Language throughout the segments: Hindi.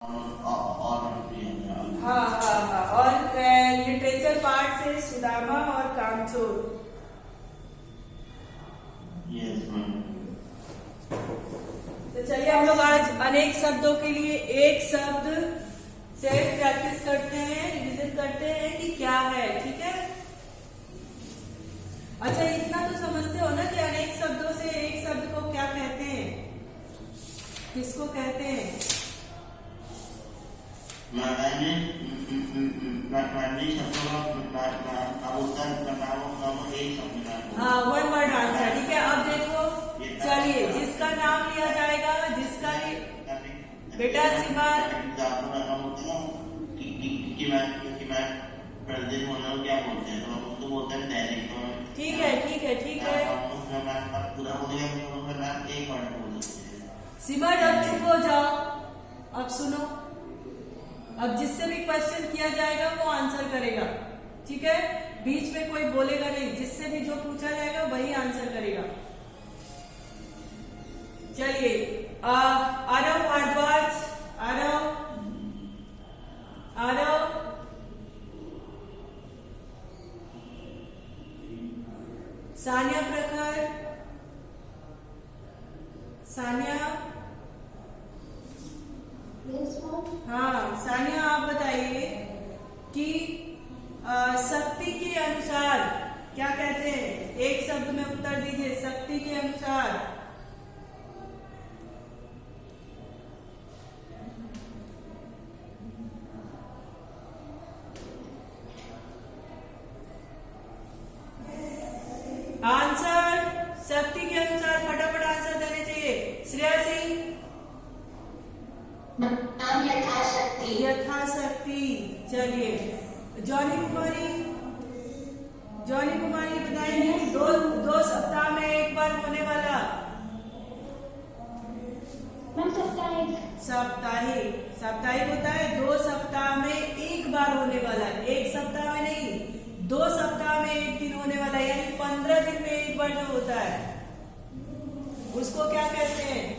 हाँ हाँ हाँ। और लिटरेचर पार्ट से सुदामा और कामचोर। तो चलिए हम लोग आज अनेक शब्दों के लिए एक शब्द से प्रैक्टिस करते हैं, रिविजन करते हैं कि क्या है। ठीक है। अच्छा, इतना तो समझते हो ना कि अनेक शब्दों से एक शब्द को क्या कहते हैं, किसको कहते हैं? हाँ, वन वर्ड आंसर। ठीक है। अब देखो, चलिए जिसका नाम लिया जाएगा, जिसका बेटा सिमार, ठीक है ठीक है ठीक है। सिमर अब चुप हो जाओ, अब सुनो। अब जिससे भी क्वेश्चन किया जाएगा वो आंसर करेगा। ठीक है। बीच में कोई बोलेगा नहीं, जिससे भी जो पूछा जाएगा वही आंसर करेगा। चलिए आरव भारद्वाज, आरव आरव, सानिया प्रखर, सानिया। हाँ सानिया, आप बताइए कि शक्ति के अनुसार क्या कहते हैं? एक शब्द में उत्तर दीजिए। शक्ति के अनुसार आंसर, शक्ति के अनुसार फटाफट आंसर देने चाहिए। श्रेया सिंह, यथाशक्ति। यथाशक्ति। चलिए जॉनी कुमारी, जॉनी कुमारी बताइए दो सप्ताह में एक बार होने वाला। साप्ताहिक, साप्ताहिक होता है 2 सप्ताह में एक बार होने वाला। एक सप्ताह में नहीं, 2 सप्ताह में एक दिन होने वाला, यानी 15 दिन में एक बार जो होता है उसको क्या कहते हैं?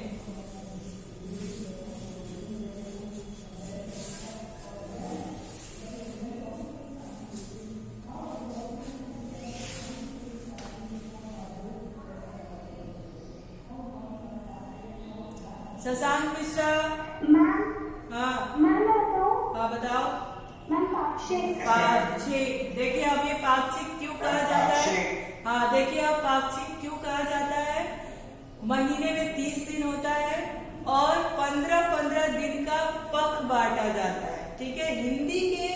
शशांक मिश्रा। हाँ हाँ बताओ। पाक्षिक। देखिए अब ये पाक्षिक क्यों कहा जाता है? हाँ देखिए अब पाक्षिक क्यों कहा जाता है? महीने में 30 दिन होता है और 15-15 दिन का पख बांटा जाता है। ठीक है। हिंदी के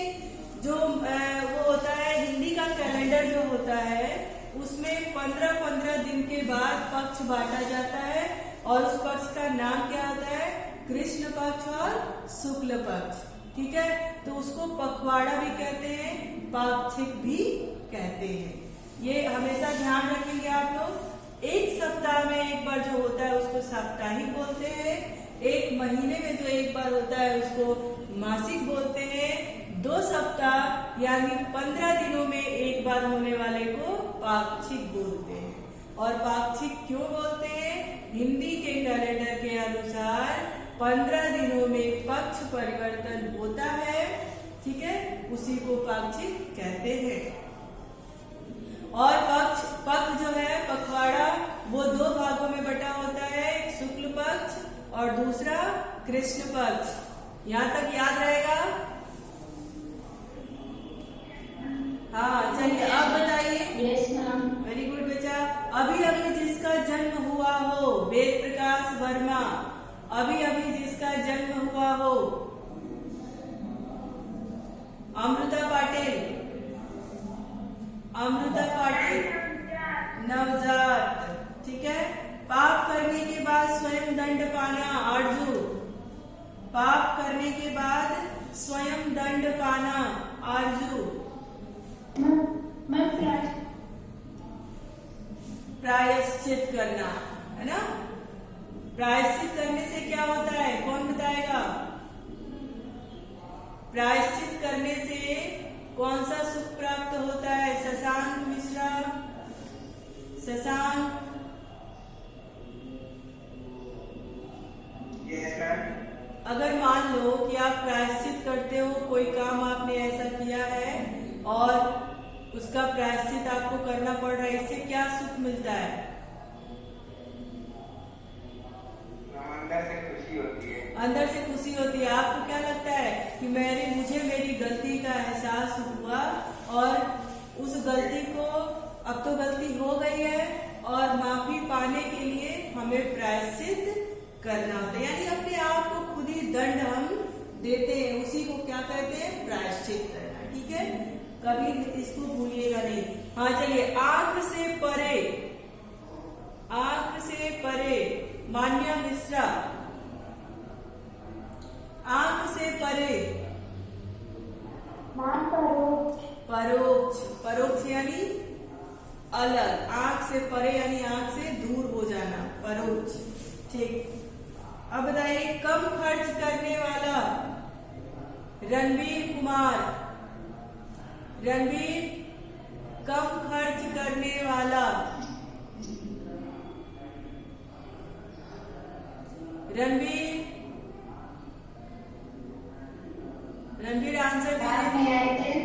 जो वो होता है, हिंदी का कैलेंडर जो होता है उसमें 15-15 दिन के बाद पक्ष बांटा जाता है और उस पक्ष का नाम क्या होता है? कृष्ण पक्ष और शुक्ल पक्ष। ठीक है। तो उसको पखवाड़ा भी कहते हैं, पाक्षिक भी कहते हैं। ये हमेशा ध्यान रखेंगे आप लोग। एक सप्ताह में एक बार जो होता है उसको साप्ताहिक बोलते हैं। एक महीने में जो एक बार होता है उसको मासिक बोलते हैं। 2 सप्ताह यानी 15 दिनों में एक बार होने वाले को पाक्षिक बोलते हैं। और पाक्षिक क्यों बोलते हैं? हिंदी के कैलेंडर के अनुसार 15 दिनों में पक्ष परिवर्तन होता है। ठीक है। उसी को पाक्षिक कहते हैं। और पक्ष जो है, पखवाड़ा, वो 2 भागों में बटा होता है, एक शुक्ल पक्ष और दूसरा कृष्ण पक्ष। यहाँ तक याद रहेगा? हाँ चलिए आप बताइए। Yes ma'am. वेरी गुड बच्चा। अभी अभी जिसका जन्म हुआ हो, वेद प्रकाश वर्मा। अभी अभी जिसका जन्म हुआ हो, अमृता पाटिल, अमृता पाटिल, नवजात। ठीक है। पाप करने के बाद स्वयं दंड पाना, आरजू। पाप करने के बाद स्वयं दंड पाना, आरजू। प्रायश्चित करना, है ना? प्रायश्चित करने से क्या होता है? कौन बताएगा? प्रायश्चित करने से कौन सा सुख प्राप्त होता है? शशांक मिश्रा, शशांक। अगर मान लो कि आप प्रायश्चित करते हो, कोई काम आपने ऐसा किया है और उसका प्रायश्चित आपको करना पड़ रहा है, इससे क्या सुख मिलता है? अंदर से खुशी होती है। अंदर से खुशी होती है। आपको क्या लगता है कि मुझे मेरी गलती का एहसास हुआ और उस गलती को, अब तो गलती हो गई है और माफी पाने के लिए हमें प्रायश्चित करना होता है, यानी अपने आप को खुद ही दंड हम देते हैं, उसी को क्या कहते हैं? प्रायश्चित करना। ठीक है, कभी इसको भूलिएगा नहीं। हाँ चलिए, आंख से परे, आंख से परे, मान्या मिश्रा, आंख से परे, परोक्ष, परोक्ष यानी अलग, आंख से परे यानी आंख से दूर हो जाना, परोक्ष। ठीक, अब बताइए, कम खर्च करने वाला, रणबीर कुमार, रणबीर, कम खर्च करने वाला, रणबीर, रणबीर आंसर दीजिए।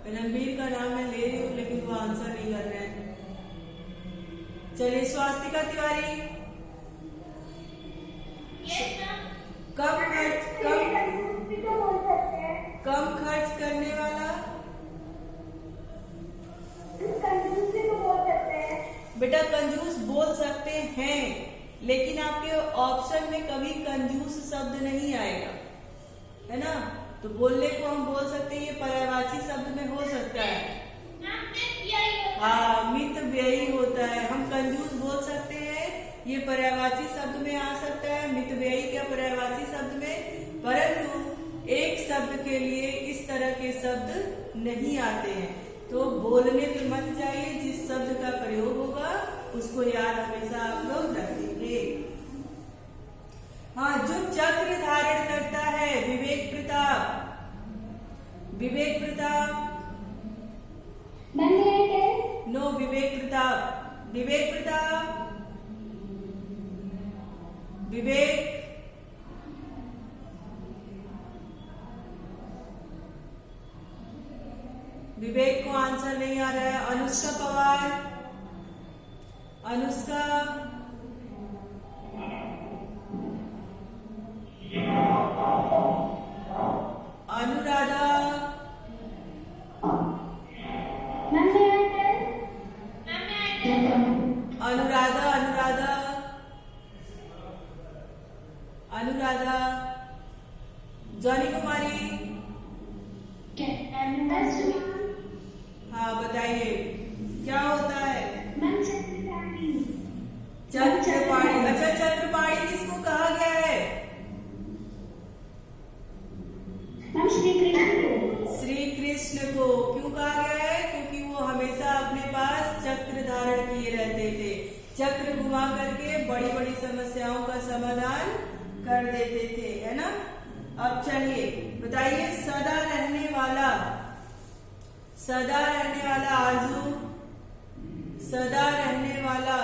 रणबीर का नाम मैं ले रही हूँ लेकिन वो आंसर नहीं कर रहे हैं। चलिए, स्वास्तिका तिवारी, कम खर्च करने वाला, बेटा कंजूस बोल सकते हैं लेकिन आपके ऑप्शन में कभी कंजूस शब्द नहीं आएगा, है ना? तो बोलने को हम बोल सकते हैं, ये पर्यायवाची शब्द में हो सकता है। हाँ, मित व्ययी होता है। हम कंजूस बोल सकते हैं, ये पर्यायवाची शब्द में आ सकता है, मित व्ययी क्या पर्यायवाची शब्द में, परंतु एक शब्द के लिए इस तरह के शब्द नहीं आते हैं। तो बोलने पे मत जाइए, जिस शब्द का प्रयोग होगा उसको याद हमेशा आप लोग रखेंगे। हाँ, जो चक्र धारण करता है, विवेक प्रताप, विवेक प्रताप, नो, विवेक प्रताप, विवेक प्रताप, विवेक, विवेक को आंसर नहीं आ रहा है। अनुष्का पवार, अनुष्का, अनुराधा, अनुराधा, अनुराधा, अनुराधा, जॉनी कुमारी, हाँ बताइए क्या होता है? चक्रपाणी। अच्छा, चक्रपाणी किसको कहा गया है? श्री कृष्ण को। क्यों कहा गया है? क्योंकि वो हमेशा अपने पास चक्र धारण किए रहते थे, चक्र घुमा करके बड़ी बड़ी समस्याओं का समाधान कर देते थे, है ना? अब चलिए बताइए, सदा रहने वाला, सदा रहने वाला, आरजू, सदा रहने वाला,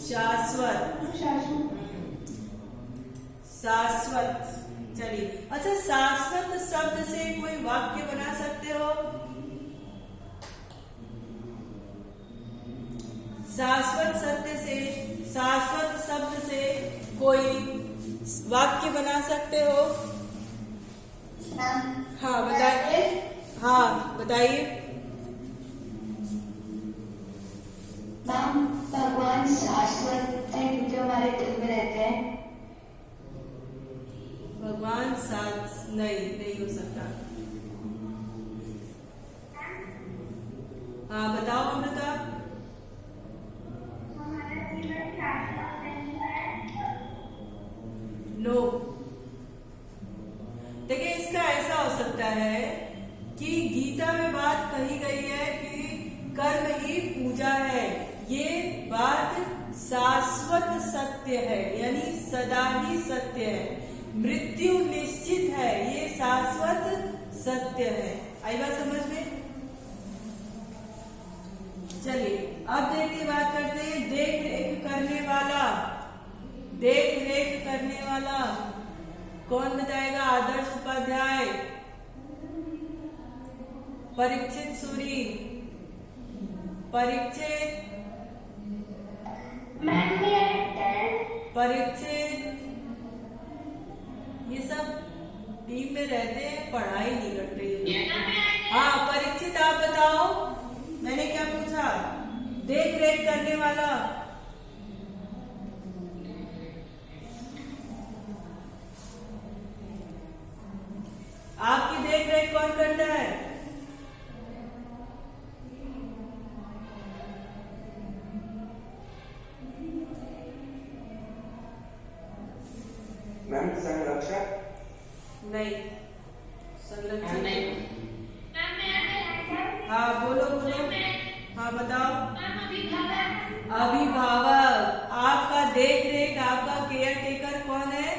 शाश्वत, शाश्वत। चलिए, अच्छा, शाश्वत शब्द से कोई वाक्य बना सकते हो? शाश्वत सत्य से, शाश्वत शब्द से कोई वाक्य बना सकते हो? हाँ बताइए, हाँ बताइए। भगवान शाश्वत है क्योंकि हमारे दिल में रहते हैं। भगवान साथ नहीं हो सकता। हाँ बताओ अमृता। नो, देखिए इसका ऐसा हो सकता है कि गीता में बात कही गई है कि कर्म ही पूजा है, ये बात शाश्वत सत्य है, यानी सदा ही सत्य है, मृत्यु निश्चित है, ये शाश्वत सत्य है। आई बात समझ में? चलिए अब देखिए, बात करते हैं देख रेख करने वाला, देख रेख करने वाला, कौन बताएगा? आदर्श उपाध्याय, परीक्षित सूरी, परीक्षित, परीक्षित, ये सब टीम में रहते हैं, पढ़ाई नहीं करते ये लोग। हाँ परीक्षित, आप बताओ, मैंने क्या पूछा? देख रेख करने वाला। आपकी देख रेख कौन करता है? मैम संरक्षक। नहीं, संरक्षण नहीं। हाँ बोलो बोलो, हाँ बताओ। अभिभावक। आपका देख रेख, आपका केयर टेकर कौन है?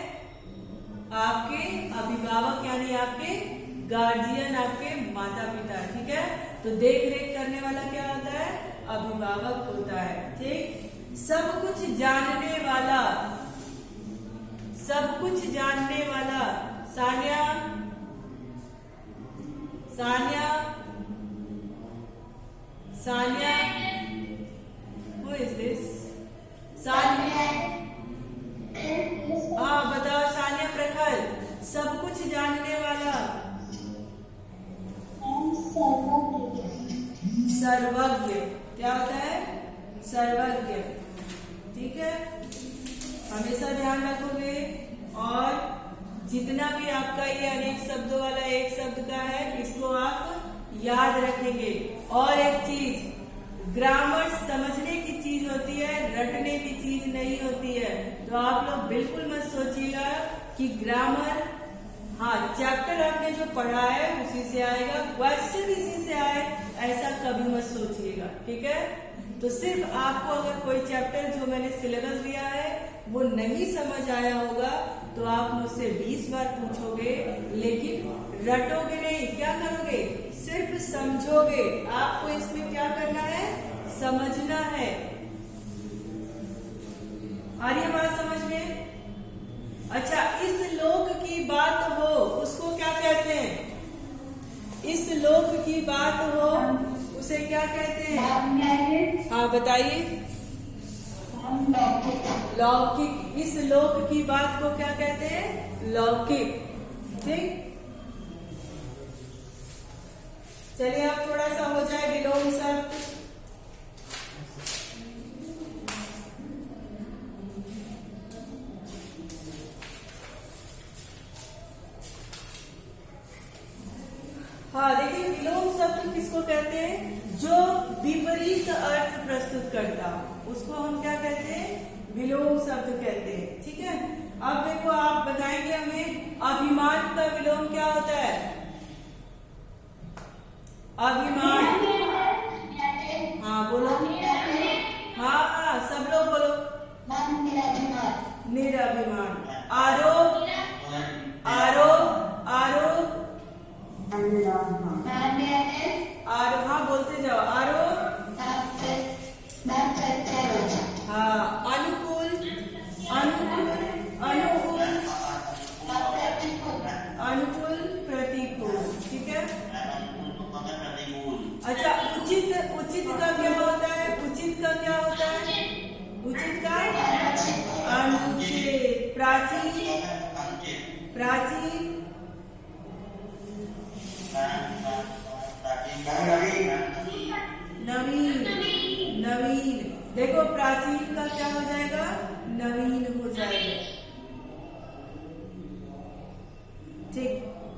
आपके अभिभावक, यानी आपके गार्जियन, आपके माता पिता। ठीक है, तो देख रेख करने वाला क्या होता है? अभिभावक होता है। ठीक, सब कुछ जानने वाला, सब कुछ जानने वाला। Sania, Sania, Sania, who is this? Sania, हाँ बताओ। सानिया प्रखर, सब कुछ जानने वाला। सर्वज्ञ। क्या होता है? सर्वज्ञ। ठीक है, हमेशा ध्यान रखोगे। और जितना भी आपका ये अनेक शब्दों वाला एक शब्द का है, इसको आप याद रखेंगे। और एक चीज, ग्रामर समझने की चीज होती है, रटने की चीज नहीं होती है। तो आप लोग बिल्कुल मत सोचिएगा कि ग्रामर, हाँ चैप्टर आपने जो पढ़ा है उसी से आएगा, क्वेश्चन इसी से आए, ऐसा कभी मत सोचिएगा। ठीक है, तो सिर्फ आपको अगर कोई चैप्टर जो मैंने सिलेबस दिया है वो नहीं समझ आया होगा तो आप मुझसे 20 बार पूछोगे, लेकिन रटोगे नहीं। क्या करोगे? सिर्फ समझोगे। आपको इसमें क्या करना है? समझना है। आ रही है बात समझ में? अच्छा, इस लोक की बात हो उसको क्या कहते हैं? इस लोक की बात हो उसे क्या कहते हैं? हाँ बताइए। लौकिक। इस लोक की बात को क्या कहते हैं? लौकिक। ठीक, चलिए अब थोड़ा सा हो जाए विलोम शब्द। हाँ देखिए, विलोम शब्द किसको कहते हैं? जो विपरीत अर्थ प्रस्तुत करता हो उसको हम क्या कहते हैं? विलोम शब्द कहते हैं। ठीक है, अब देखो आप बताएंगे हमें अभिमान का विलोम क्या होता है? अभिमान। हाँ बोलो। हाँ हाँ सब लोग बोलो। निरभिमान। आरोप, आरोप, आरोप, आरोप। हाँ बोलते जाओ। आरोप, हाँ अनुकूल, अनुकूल, अनुकूल, अनुकूल, प्रतिकूल। ठीक है, अच्छा उचित, उचित का क्या होता है? उचित का क्या होता है? उचित का अनुचित। प्राचीन, प्राचीन, नवीन, नवीन। देखो प्राचीन का क्या हो जाएगा? नवीन हो जाएगा। ठीक,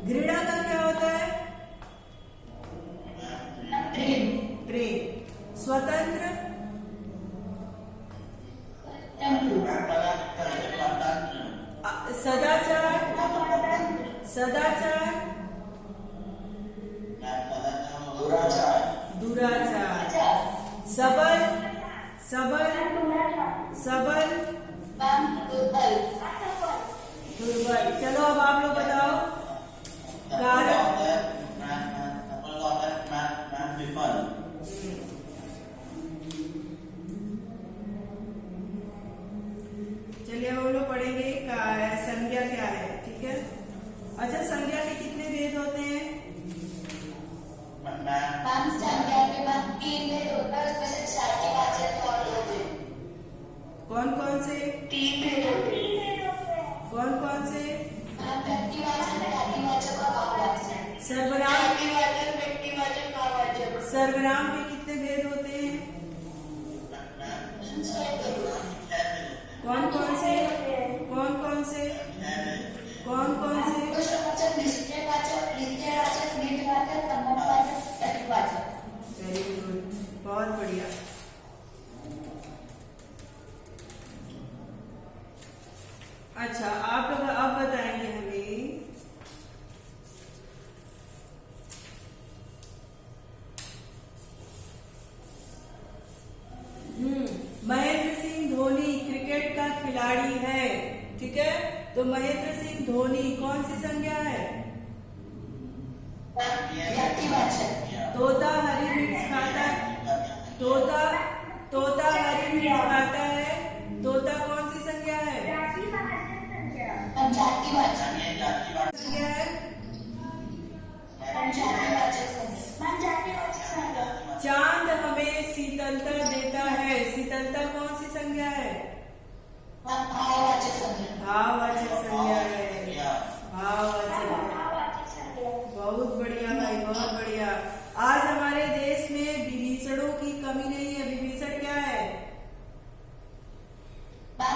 घृणा का क्या होता है? प्रेम। स्वतंत्र, सदाचार, सदाचार, दुराचार। सबल, सबल, सबल, दुर्बल। चलो अब आप लोग बताओ कारक। चलिए हम लोग पढ़ेंगे संज्ञा क्या है। ठीक है, अच्छा, संज्ञा के कितने भेद होते हैं? मैम संज्ञा के बाद 3 भेद होता है, उसमें से जातिवाचक और 2 भेद। कौन कौन से? 3 भेद होते हैं। कौन कौन से? व्यक्तिवाचक, जातिवाचक और भाववाचक। सर्वनाम जातिवाचक, व्यक्तिवाचक, भाववाचक। सर्वनाम के कितने भेद होते हैं? कौन कौन से? कौन कौन से? कौन कौन से? पुरुषवाचक, निश्चयवाचक, निश्चयवाचक, निर्वाचक, संबंधवाचक, प्रतिवाचक। वेरी गुड, बहुत बढ़िया। अच्छा, आप लोग अब बताएंगे हमें महेंद्र सिंह धोनी क्रिकेट का खिलाड़ी है, ठीक है? तो महेंद्र सिंह धोनी कौन सी संज्ञा है? व्यक्तिवाचक। तोता हरी मिर्च खाता तोता तोता हरी मिर्च खाता है, तोता कौन सी संज्ञा है? जातिवाचक। संज्ञा है। चांद हमें शीतलता देता है, शीतलता कौन सी संज्ञा है? भाववाचक संज्ञा। भाववाचक संज्ञा है, भाववाचक। बहुत बढ़िया भाई, बहुत बढ़िया। आज हमारे देश में विभीषणों की कमी नहीं है। विभीषण क्या है?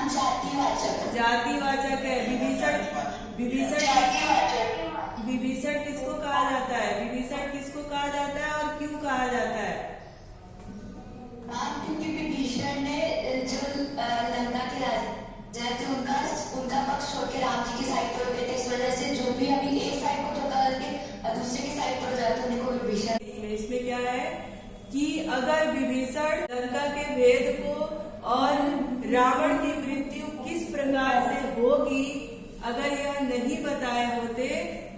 जातिवाचक। जातिवाचक है। विभीषण विभीषण जातिवाचक। विभीषण किसको कहा जाता है? विभीषण किसको कहा जाता है और क्यों कहा जाता है? क्योंकि विभीषण ने जो लंका के राजा थे उनका पक्ष छोड़ के राम जी की साइड पर हो गए थे, इस वजह से जो भी अभी एक साइड को धोखा करके दूसरे की साइड पर जाते हैं उनको विभीषण। इसमें क्या है कि अगर विभीषण लंका के भेद को और रावण की मृत्यु किस प्रकार से होगी अगर यह नहीं बताए होते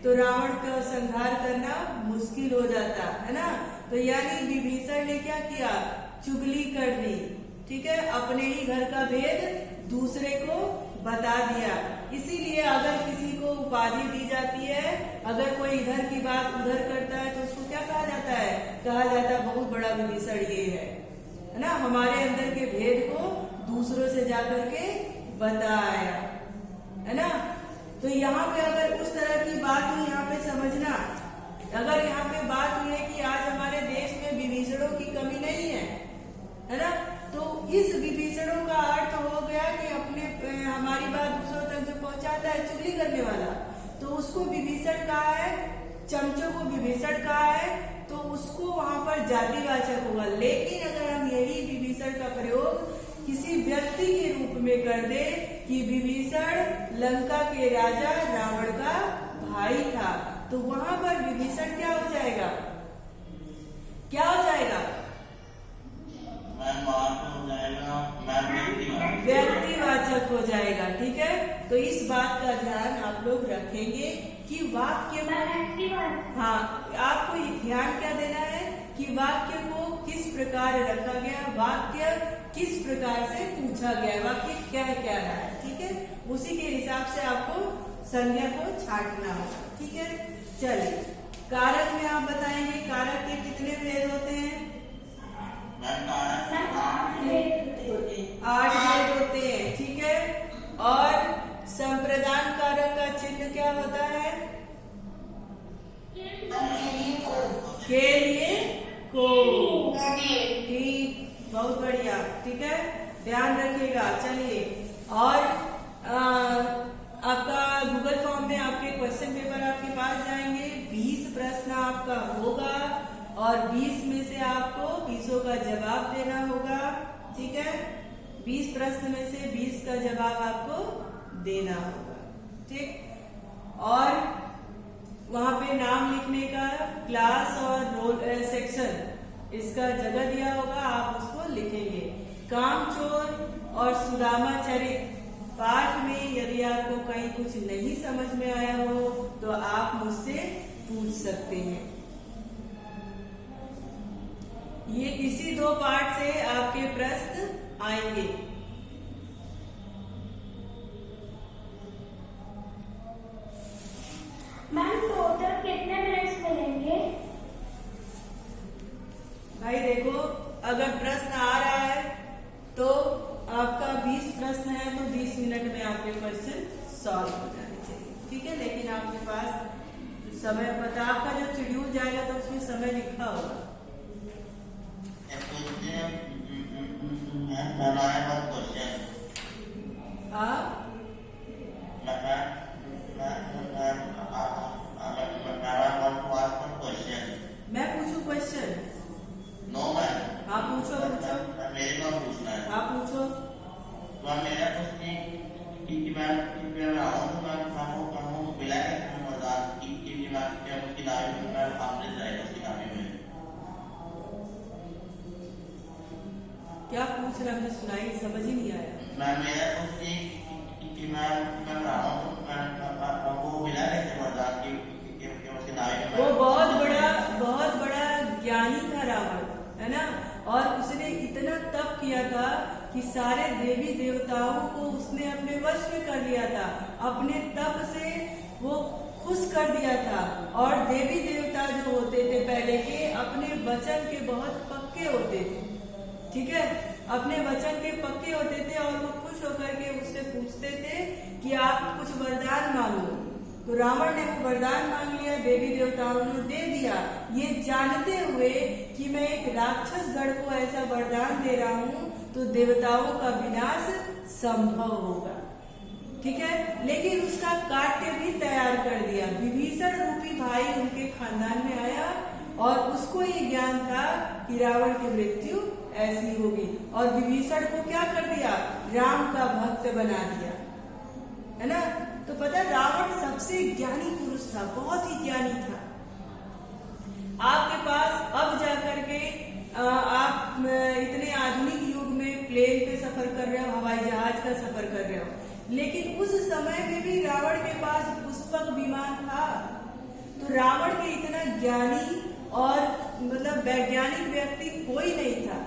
तो रावण का संहार करना मुश्किल हो जाता है ना। तो यानी विभीषण ने क्या किया? चुगली कर दी, ठीक है? अपने ही घर का भेद दूसरे को बता दिया। इसीलिए अगर किसी को उपाधि दी जाती है, अगर कोई इधर की बात उधर करता है तो उसको क्या कहा जाता है? कहा जाता है बहुत बड़ा विभीषण ये है ना, हमारे अंदर के भेद को दूसरों से जाकर के बताया, है ना। तो यहाँ पे अगर उस तरह की बात हो, यहाँ पे समझना, अगर यहाँ पे बात हुई है कि आज हमारे देश में विभीषणों की कमी नहीं है ना, तो इस विभीषणों का अर्थ हो गया कि अपने हमारी बात दूसरों तक जो पहुंचाता है, चुगली करने वाला, तो उसको विभीषण कहा है। चमचों को विभीषण कहा है, तो उसको वहां पर जातिवाचक होगा। लेकिन अगर हम यही विभीषण का प्रयोग किसी व्यक्ति के रूप में कर दे कि विभीषण लंका के राजा रावण का भाई था, तो वहां पर विभीषण क्या हो जाएगा? क्या हो जाएगा? व्यक्तिवाचक हो जाएगा, ठीक है। तो इस बात का ध्यान आप लोग रखेंगे कि वाक्य को, हाँ, आपको ध्यान क्या देना है कि वाक्य को किस प्रकार रखा गया, वाक्य किस प्रकार से पूछा गया, वाक्य क्या क्या रहा है, ठीक है। उसी के हिसाब से आपको संज्ञा को छांटना होगा, ठीक है। चलिए, कारक में आप बताएंगे कारक के कितने भेद होते हैं? 8 भेद होते हैं, ठीक है। और संप्रदान कारक का चिन्ह क्या होता है? के लिए को, ठीक, बहुत बढ़िया, ठीक है, ध्यान रखिएगा। चलिए, और आपका गूगल फॉर्म में आपके क्वेश्चन पेपर आपके पास जाएंगे, 20 प्रश्न आपका होगा और 20 में से आपको 20 का जवाब देना होगा, ठीक है। 20 प्रश्न में से 20 का जवाब आपको देना होगा, ठीक। और वहां पे नाम लिखने का, क्लास और रोल सेक्शन, इसका जगह दिया होगा, आप उसको लिखेंगे। कामचोर और सुदामा चरित पाठ में यदि आपको कहीं कुछ नहीं समझ में आया हो तो आप मुझसे पूछ सकते हैं। ये इसी 2 पाठ से आपके प्रश्न आएंगे। भाई देखो, अगर प्रश्न आ रहा है तो आपका 20 प्रश्न है तो 20 मिनट में आपके क्वेश्चन सॉल्व हो जाने चाहिए, ठीक है। लेकिन आपके पास समय पता, आपका जब शेड्यूल जाएगा तो उसमें समय लिखा होगा। मैं पूछूं क्वेश्चन? No ma'am. हाँ पूछो पूछो। मेरे को पूछना है। हाँ पूछो। मेरा क्वेश्चन कि मैं आऊँ तो मैं हमको मिला है कि मदद कि मैं किताबी में मैं सामने जाएगा किताबी में क्या पूछ रहा, मुझे सुनाई समझ ही नहीं आया। मैं मेरा क्वेश्चन कि मैं आऊँ तो मैं हमको मिला है कि मदद कि किताबी में वो बहुत बड़ा ज्ञानी था रावण, है ना। और उसने इतना तप किया था कि सारे देवी देवताओं को उसने अपने वश में कर लिया था। अपने तप से वो खुश कर दिया था। और देवी देवता जो होते थे पहले के, अपने वचन के बहुत पक्के होते थे, ठीक है। अपने वचन के पक्के होते थे और वो खुश होकर के उससे पूछते थे कि आप कुछ वरदान मांगो। तो रावण ने वो वरदान मांग लिया, देवी देवताओं ने दे दिया, ये जानते हुए कि मैं एक राक्षस गण को ऐसा वरदान दे रहा हूँ तो देवताओं का विनाश संभव होगा, ठीक है। लेकिन उसका काट्य भी तैयार कर दिया। विभीषण रूपी भाई उनके खानदान में आया और उसको ये ज्ञान था कि रावण की मृत्यु ऐसी होगी। और विभीषण को क्या कर दिया, राम का भक्त बना दिया, है ना। तो पता, रावण सबसे ज्ञानी पुरुष था, बहुत ही ज्ञानी था। आपके पास अब जाकर के आप इतने आधुनिक युग में प्लेन पे सफर कर रहे हो, हवाई जहाज का सफर कर रहे हो, लेकिन उस समय में भी रावण के पास पुष्पक विमान था। तो रावण के इतना ज्ञानी और मतलब वैज्ञानिक व्यक्ति कोई नहीं था।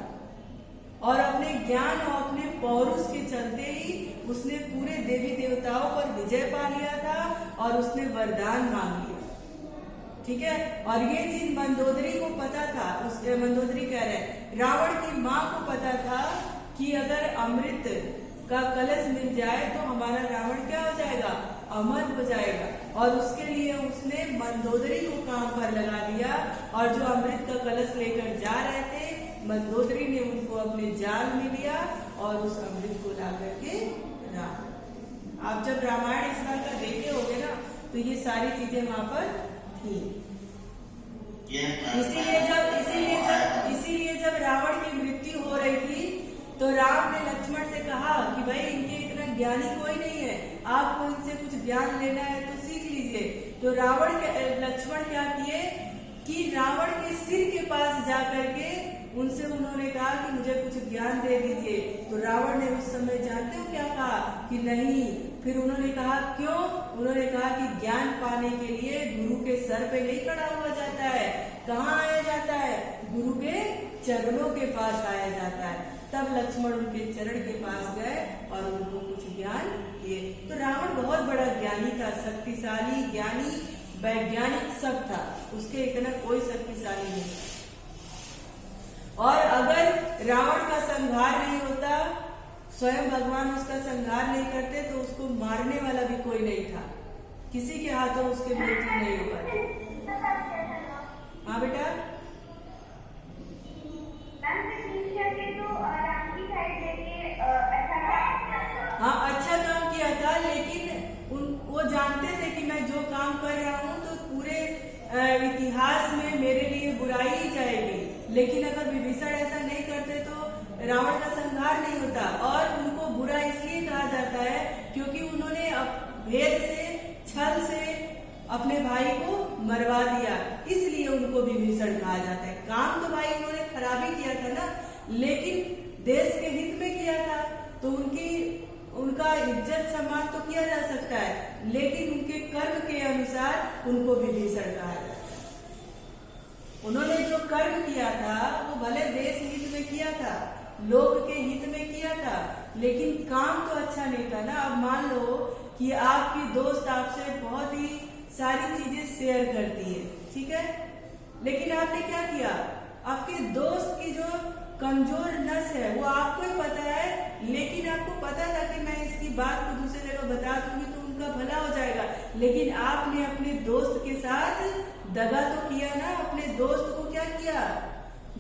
और अपने ज्ञान और अपने पौरुष के चलते ही उसने पूरे देवी देवताओं पर विजय पा लिया था और उसने वरदान मांग लिया, ठीक है। और ये चीज मंदोदरी को पता था। उसके मंदोदरी कह रहे रावण की माँ को पता था कि अगर अमृत का कलश मिल जाए तो हमारा रावण क्या हो जाएगा, अमर हो जाएगा। और उसके लिए उसने मंदोदरी को काम पर लगा दिया। और जो अमृत का कलश लेकर जा रहे थे, मंदोदरी ने उनको अपने जाल में लिया और उस अमृत को ला करके राम। आप जब रामायण इस बार का देखे होगे ना तो ये सारी चीजें वहां पर थी। इसीलिए जब रावण की मृत्यु हो रही थी तो राम ने लक्ष्मण से कहा कि भाई इनके इतना ज्ञानी कोई नहीं है, आपको इनसे कुछ ज्ञान लेना है तो सीख लीजिए। तो लक्ष्मण क्या किए कि रावण के सिर के पास जाकर के उनसे उन्होंने कहा कि मुझे कुछ ज्ञान दे दीजिए। तो रावण ने उस समय जानते हो क्या कहा कि नहीं। फिर उन्होंने कहा क्यों? उन्होंने कहा कि ज्ञान पाने के लिए गुरु के सर पे नहीं खड़ा हुआ जाता है, कहाँ आया जाता है, गुरु के चरणों के पास आया जाता है। तब लक्ष्मण उनके चरण के पास गए और उनको कुछ ज्ञान दिए। तो रावण बहुत बड़ा ज्ञानी था, शक्तिशाली, ज्ञानी, वैज्ञानिक सब था, उसके इतना कोई शक्तिशाली नहीं। और अगर रावण का संहार नहीं होता, स्वयं भगवान उसका संहार नहीं करते तो उसको मारने वाला भी कोई नहीं था, किसी के हाथों उसकी मृत्यु नहीं हो पाती। हाँ बेटा, हाँ अच्छा काम किया था, लेकिन वो जानते थे कि मैं जो काम कर रहा हूँ तो पूरे इतिहास में मेरे लिए बुराई ही जाएगी। लेकिन अगर विभीषण ऐसा नहीं करते तो रावण का संहार नहीं होता। और उनको बुरा इसलिए कहा जाता है क्योंकि उन्होंने भेद से, छल से अपने भाई को मरवा दिया, इसलिए उनको विभीषण कहा जाता है। काम तो भाई उन्होंने खराब ही किया था ना, लेकिन देश के हित में किया था तो उनका इज्जत सम्मान तो किया जा सकता है, लेकिन उनके कर्म के अनुसार उनको विभीषण कहा जाता है। उन्होंने जो कर्म किया था वो भले देश हित में किया था, लोग के हित में किया था, लेकिन काम तो अच्छा नहीं था ना। अब मान लो कि आपकी दोस्त आपसे बहुत ही सारी चीजें शेयर करती है, ठीक है, लेकिन आपने क्या किया, आपके दोस्त की जो कमजोर नस है वो आपको ही पता है, लेकिन आपको पता था कि मैं इसकी बात को दूसरी जगह बता दूंगी तो उनका भला हो जाएगा, लेकिन आपने अपने दोस्त के साथ दगा तो किया ना। अपने दोस्त को क्या किया,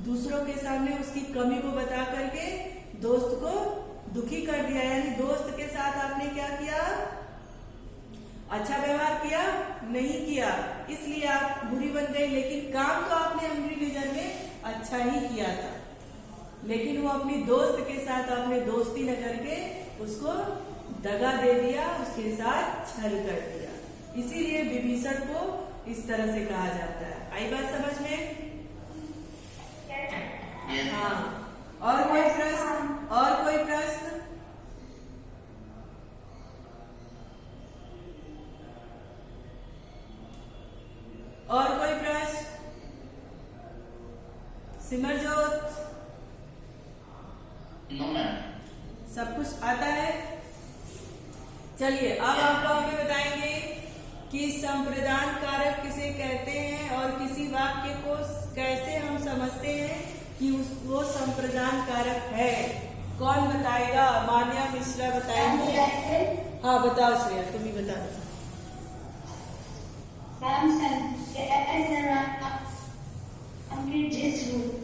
दूसरों के सामने उसकी कमी को बता करके दोस्त को दुखी कर दिया। यानी दोस्त के साथ आपने क्या किया, अच्छा व्यवहार किया नहीं किया, इसलिए आप बुरी बन गई। लेकिन काम तो आपने अपनी नजर में अच्छा ही किया था, लेकिन वो अपनी दोस्त के साथ आपने दोस्ती न करके उसको दगा दे दिया, उसके साथ छल कर दिया। इसीलिए विभीषण को इस तरह से कहा जाता है। आई बात समझ में? हाँ। और कोई प्रश्न? और कोई प्रश्न? और कोई प्रश्न? सिमरजोत, नो मैम। सब कुछ आता है? चलिए अब आप लोग हमें बताएंगे कि संप्रदान कारक किसे कहते हैं और किसी वाक्य को कैसे हम समझते हैं कि वो संप्रदान कारक है। कौन बताएगा? मान्या मिश्रा बताएंगे। हाँ बताओ श्रेया, तुम ही बता दो। मैम जिस रूप